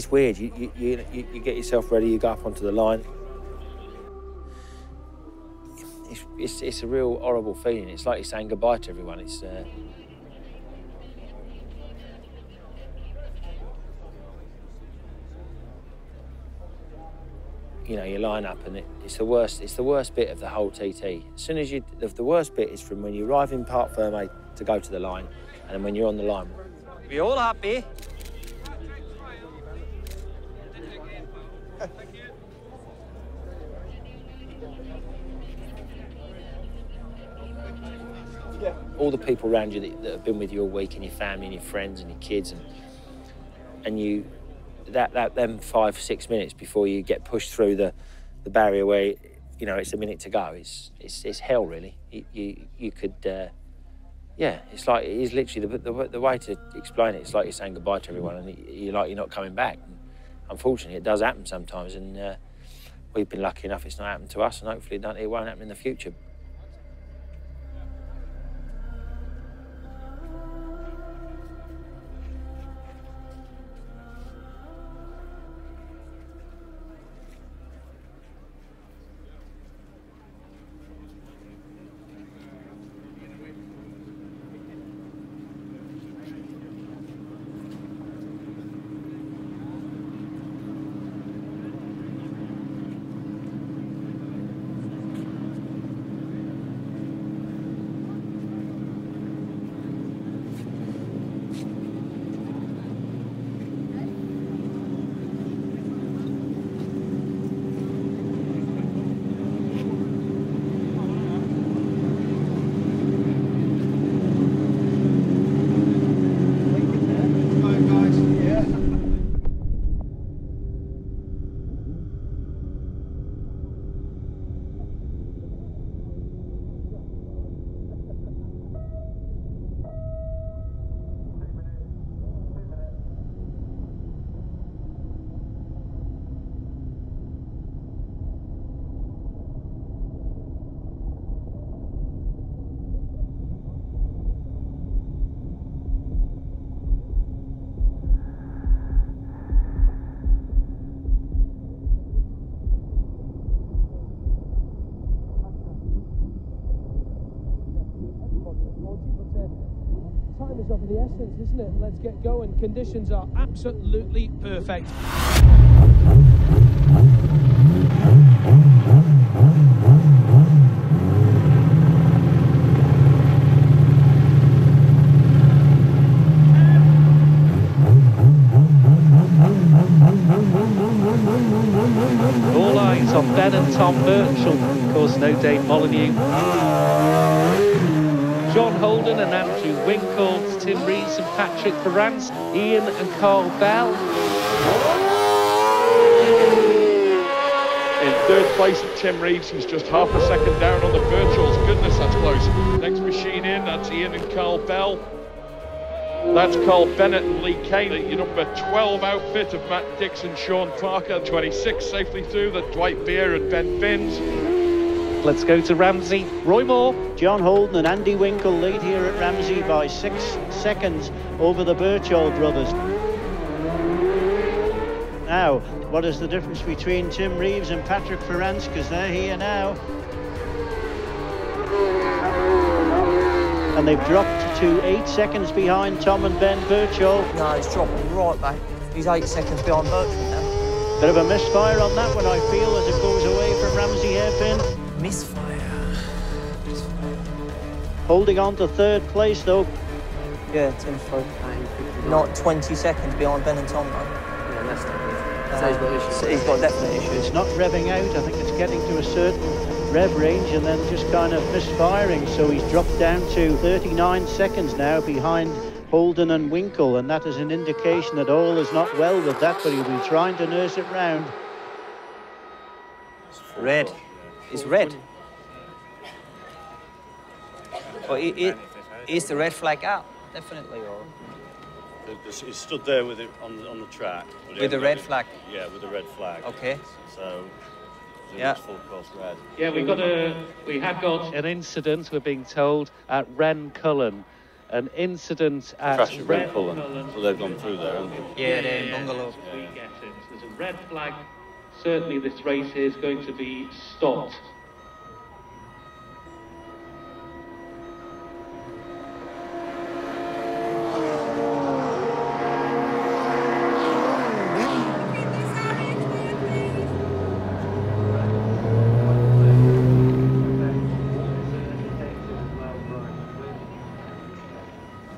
it's weird. You get yourself ready, you go up onto the line. It's a real horrible feeling. It's like you're saying goodbye to everyone. It's you know, you line up and it's the worst. It's the worst bit of the whole TT. As soon as the worst bit is from when you arrive in Parc Fermé to go to the line, and then when you're on the line. We all happy? All the people around you that have been with you all week, and your family and your friends and your kids, and you, them 5-6 minutes before you get pushed through the barrier where, you know, it's a minute to go. It's hell, really. You could, yeah. It's like, it is literally the way to explain it. It's like you're saying goodbye to everyone, and you're not coming back. And unfortunately, it does happen sometimes, and we've been lucky enough it's not happened to us, and hopefully it won't happen in the future. Of the essence, isn't it? Let's get going. Conditions are absolutely perfect. All eyes on Ben and Tom Birchall. Of course, no Dave Molyneux. John Holden and Andrew Winkle, Tim Reeves and Patrick Farrance, Ian and Carl Bell. In third place, Tim Reeves, he's just half a second down on the Birchalls. Goodness, that's close. Next machine in, that's Ian and Carl Bell. That's Carl Bennett and Lee Kane, the number 12 outfit of Matt Dixon, Sean Parker. 26 safely through, the Dwight Beer and Ben Binns. Let's go to Ramsey. Roy Moore. John Holden and Andy Winkle lead here at Ramsey by 6 seconds over the Birchall brothers. Now, what is the difference between Tim Reeves and Patrick Farrance? Because they're here now. And they've dropped to 8 seconds behind Tom and Ben Birchall. No, he's dropping right back. He's 8 seconds behind Birchall now. Bit of a misfire on that one, I feel, as it goes away from Ramsey hairpin. Misfire. Holding on to third place, though. Yeah, Tim's through. Not 20 seconds behind Ben and Tom, though. Yeah, that's not good. So he's got issues. He's got definite issues. It's not revving out. I think it's getting to a certain rev range and then just kind of misfiring. So he's dropped down to 39 seconds now behind Holden and Winkle, and that is an indication that all is not well with that, but he'll be trying to nurse it round. Red. It's red. Well, is the red flag out? Definitely, or? He stood there with it on the track. With the red flag? Yeah, with the red flag. Okay. So, yeah. full course red. Yeah, we have got an incident, we're being told, at Wren Cullen. an incident at Crash at Red Winkle, Mullen. so they've gone through there, haven't they? Yeah, they're in bungalow. We get it. There's a red flag. Certainly this race is going to be stopped.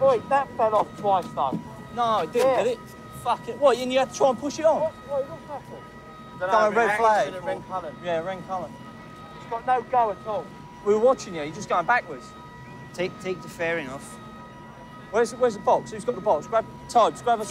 Wait, that fell off twice though. No, it didn't, did it? Fuck it. What, and you had to try and push it on? What's happened? Got a red flag. Red colour. Yeah, red colour. It's got no go at all. We were watching you, you're just going backwards. Take the fair enough. Where's the box? Who's got the box? Grab Tobes, grab a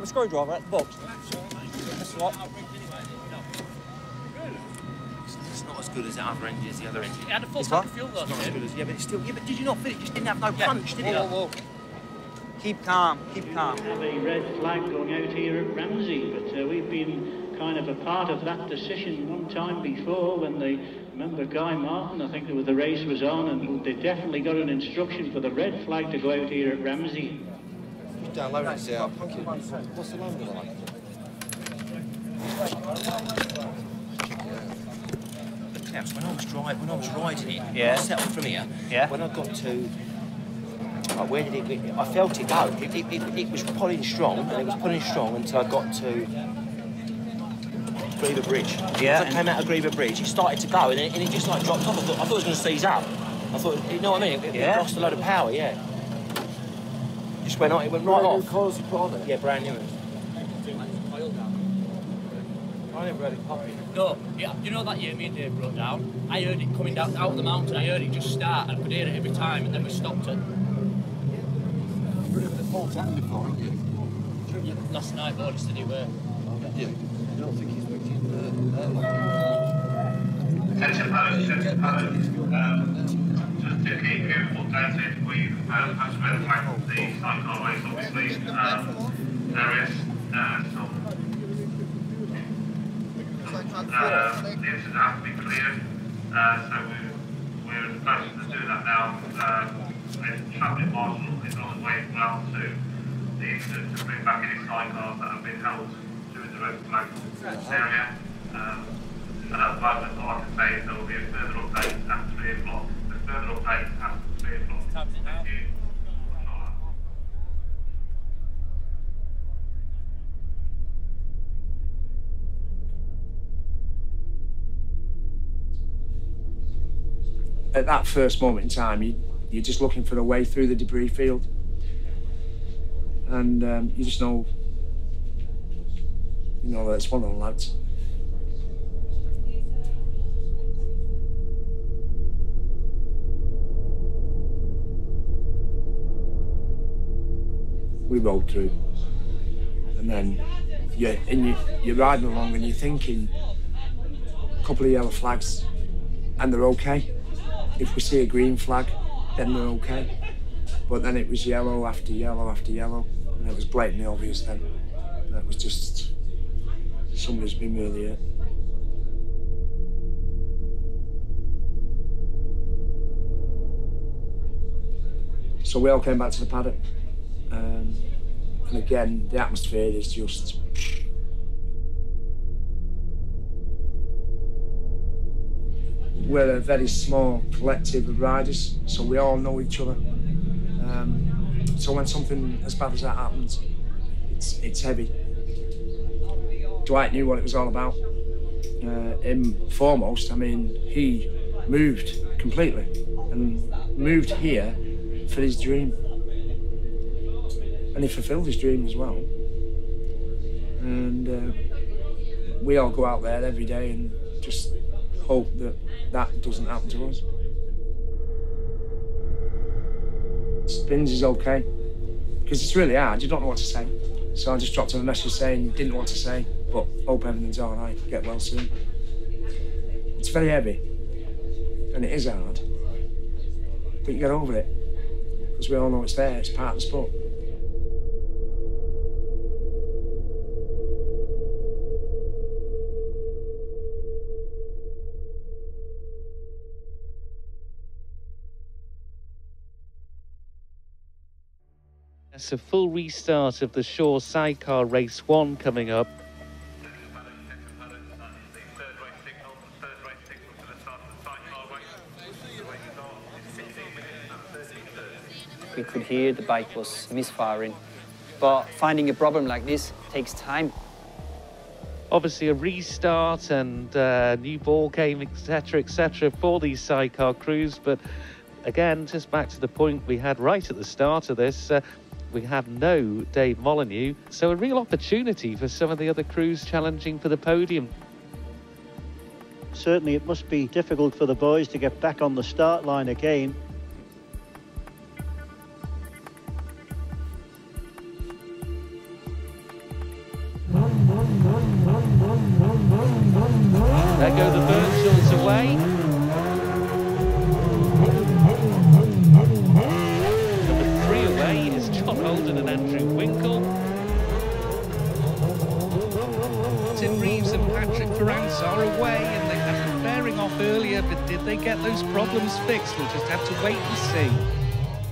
screwdriver at the box. That's right. It's not as good as the other engine as the other engine. It had a full tank of fuel though. It's not as good as, yeah, but it's still, yeah, but did you not feel it just didn't have no punch, did it? Whoa. Keep calm, keep calm. We have a red flag going out here at Ramsey, but we've been kind of a part of that decision one time before when they, remember Guy Martin, I think the race was on, and they definitely got an instruction for the red flag to go out here at Ramsey. You download it, see how punky it is. What's the number like? When I was riding it, Yeah. I settled from here. Yeah. When I got to, where did it? I felt it go. It was pulling strong, and it was pulling strong until I got to Griever Bridge. Yeah. As I came out of Griever Bridge, it started to go, and it just like dropped off. I thought it was going to seize up. I thought, you know what I mean? It lost a load of power. Yeah. Just went on. It went right off. New colours you put on it? Yeah, brand new. I didn't really pop it. No, yeah, you know that year me and Dave broke down? I heard it coming down out of the mountain, I heard it just start, and I could hear it every time, and then we stopped it. The full tank before, haven't you? Last night, bought us the new way. Yeah. I don't think he's working Attention pilots, just to keep you updated, we've had to evacuate the Sidecar race, obviously. There is some the incident has to be cleared, so we're in the process to do that now. The traffic marshal is on the way as well to the incident to bring back any sidecars that have been held during the red flag area. And at the moment, all I can say is there will be a further update at 3 o'clock. The further update at 3 o'clock. Thank you. At that first moment in time, you're just looking for a way through the debris field. And you just know, that it's one of the lads. We rode through. And then you're riding along and you're thinking, a couple of yellow flags, and they're okay. If we see a green flag, then they're okay. But then it was yellow after yellow after yellow, and it was blatantly obvious then. That was just, somebody's been really hurt. So we all came back to the paddock. And again, the atmosphere is just... We're a very small collective of riders, so we all know each other. So when something as bad as that happens, it's heavy. Dwight knew what it was all about. Him foremost, I mean, he moved completely and moved here for his dream. And he fulfilled his dream as well. And we all go out there every day and just hope that that doesn't happen to us. Spins is okay, because it's really hard, you don't know what to say. So I just dropped him a message saying, didn't know what to say, but hope everything's all right, get well soon. It's very heavy, and it is hard, but you get over it, because we all know it's there, it's part of the sport. It's a full restart of the Shore Sidecar Race 1 coming up. We could hear the bike was misfiring, but finding a problem like this takes time. Obviously a restart and new ball game, etc., for these sidecar crews, but again, just back to the point we had right at the start of this, we have no Dave Molyneux, so a real opportunity for some of the other crews challenging for the podium. Certainly it must be difficult for the boys to get back on the start line again. There go the Virtuals away. Number 3 away is John Holden and Andrew Winkle. Tim Reeves and Patrick Farrance are away, and they had the bearing off earlier, but did they get those problems fixed? We'll just have to wait and see.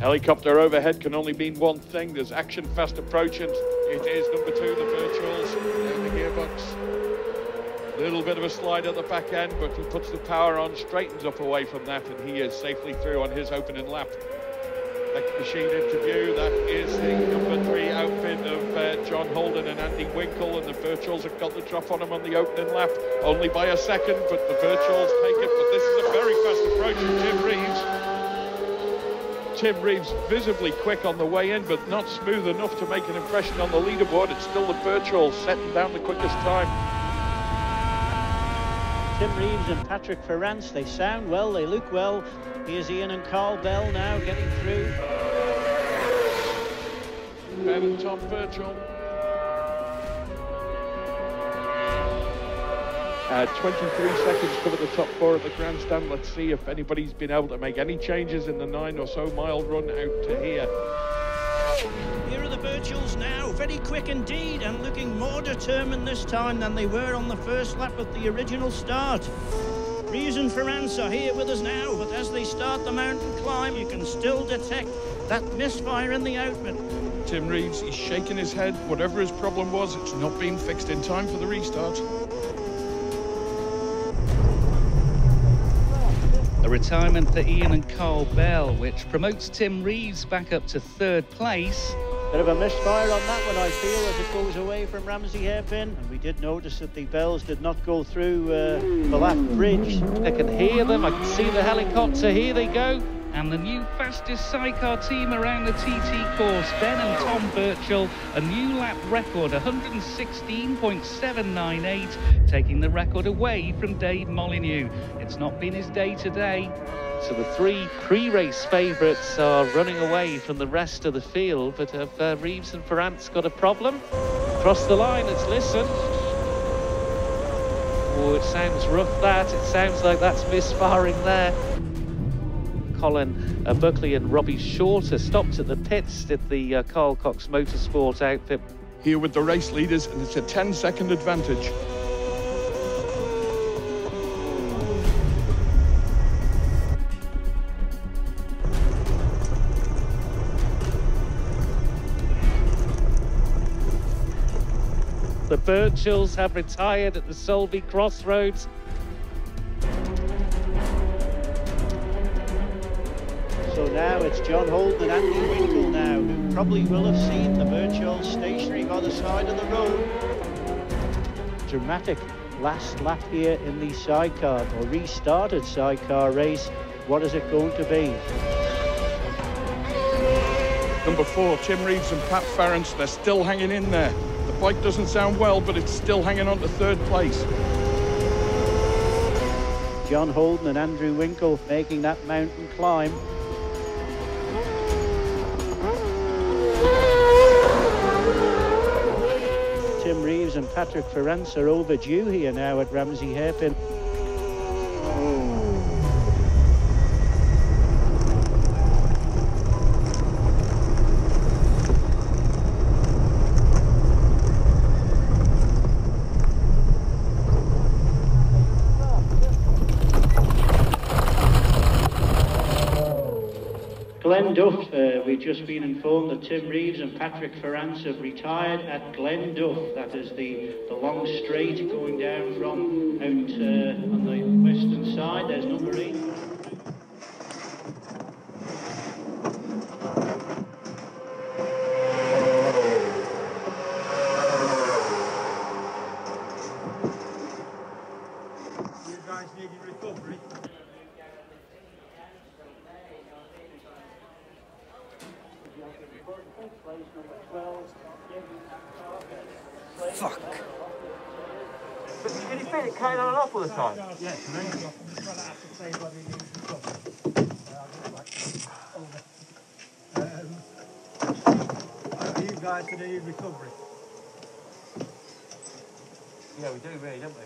Helicopter overhead can only mean one thing. There's action fast approaching. It is number 2, the Virtuals, and the gearbox. Little bit of a slide at the back end, but he puts the power on, straightens up away from that, and he is safely through on his opening lap. Next machine into view, that is the number 3 outfit of John Holden and Andy Winkle, and the Virtuals have got the drop on him on the opening lap, only by a second, but the Virtuals take it. But this is a very fast approach from Tim Reeves. Tim Reeves visibly quick on the way in, but not smooth enough to make an impression on the leaderboard. It's still the Virtuals setting down the quickest time. Tim Reeves and Patrick Farrance, they sound well, they look well. Here's Ian and Carl Bell now getting through. Ben and Tom Virtual. 23 seconds cover the top 4 at the grandstand. Let's see if anybody's been able to make any changes in the 9 or so mile run out to here. Here are the Virtuals now, very quick indeed, and looking more determined this time than they were on the first lap of the original start. Reeves and Farrance are here with us now, but as they start the mountain climb, you can still detect that misfire in the outfit. Tim Reeves, he's shaking his head. Whatever his problem was, it's not been fixed in time for the restart. A retirement for Ian and Carl Bell, which promotes Tim Reeves back up to 3rd place. Bit of a misfire on that one, I feel, as it goes away from Ramsey hairpin. And we did notice that the bells did not go through the lap bridge. I can hear them, I can see the helicopter, here they go. And the new fastest sidecar team around the TT course, Ben and Tom Birchall, a new lap record, 116.798, taking the record away from Dave Molyneux. It's not been his day today. So the 3 pre-race favourites are running away from the rest of the field, but have Reeves and Farrance got a problem? Across the line, let's listen. Oh, it sounds rough that, it sounds like that's misfiring there. Colin Buckley and Robbie Shorter stopped at the pits, did the Carl Cox Motorsport outfit. Here with the race leaders, and it's a 10-second advantage. The Birchals have retired at the Solby Crossroads. So now it's John Holden and Andy Winkle now, who probably will have seen the Birchall stationary by the side of the road. Dramatic last lap here in the sidecar, or restarted sidecar race. What is it going to be? Number 4, Tim Reeves and Pat Farrance, they're still hanging in there. The bike doesn't sound well, but it's still hanging on to 3rd place. John Holden and Andrew Winkle making that mountain climb. Tim Reeves and Patrick Farrance are overdue here now at Ramsey hairpin. Glenduff, we've just been informed that Tim Reeves and Patrick Farrance have retired at Glenduff. That is the long straight going down from out on the western side. There's number 8. You guys needing recovery? Fuck. But can you feel it carrying on and off all the time? Yeah, Are you guys going to need recovery? Yeah, we do really, don't we?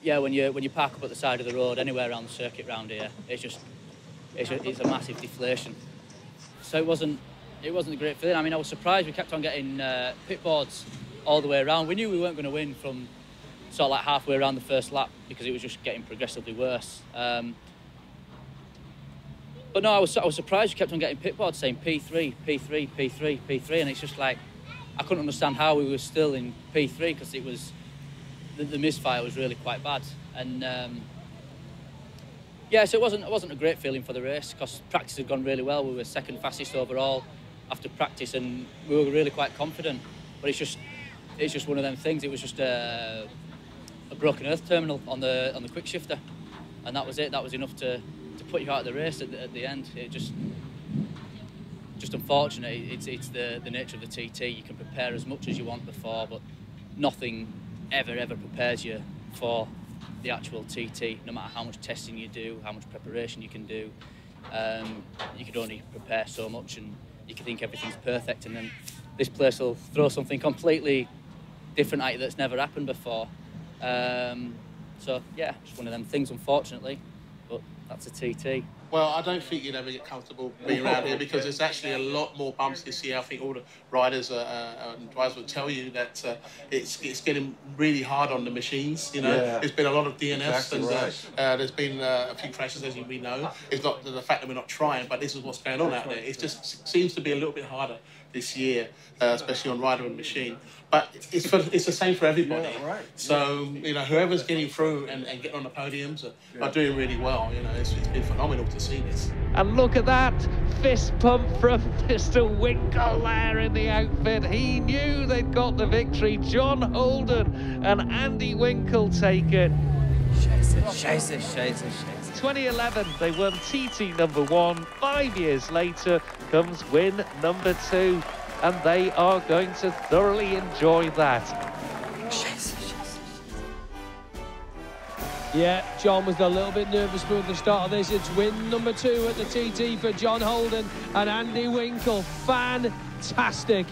Yeah, when you park up at the side of the road, anywhere around the circuit round here, it's a massive deflation. So it wasn't a great feeling. I mean, I was surprised we kept on getting pit boards all the way around. We knew we weren't going to win from sort of like halfway around the first lap because it was just getting progressively worse. But no, I was surprised we kept on getting pit boards saying P3, P3, P3, P3, and it's just like I couldn't understand how we were still in P3 because it was the misfire was really quite bad. And yeah, so it wasn't a great feeling for the race because practice had gone really well. We were second fastest overall after practice, and we were really quite confident. But it's just one of them things. It was just a broken earth terminal on the quick shifter, and that was it. That was enough to put you out of the race at the end. It just unfortunate. It's the nature of the TT. You can prepare as much as you want before, but nothing ever prepares you for the actual TT. No matter how much testing you do, how much preparation you can do, you could only prepare so much, and you can think everything's perfect, and then this place will throw something completely different at you that's never happened before. So yeah, just one of them things, unfortunately, but that's a TT. Well, I don't think you'd ever get comfortable being around here because there's actually a lot more bumps this year. I think all the riders and drivers will tell you that it's getting really hard on the machines. You know, there's been a lot of DNFs and there's been a few crashes, as we know. It's not the fact that we're not trying, but this is what's going on out there. It just seems to be a little bit harder this year, especially on rider and machine. But it's the same for everybody. So, you know, whoever's getting through and getting on the podiums are doing really well. You know, it's been phenomenal to see this. And look at that fist pump from Mr. Winkle there in the outfit. He knew they'd got the victory. John Holden and Andy Winkle take it. Scheiße. 2011, they won TT number 1. 5 years later comes win number 2. And they are going to thoroughly enjoy that. Yeah, John was a little bit nervous for the start of this. It's win number 2 at the TT for John Holden and Andy Winkle. Fantastic.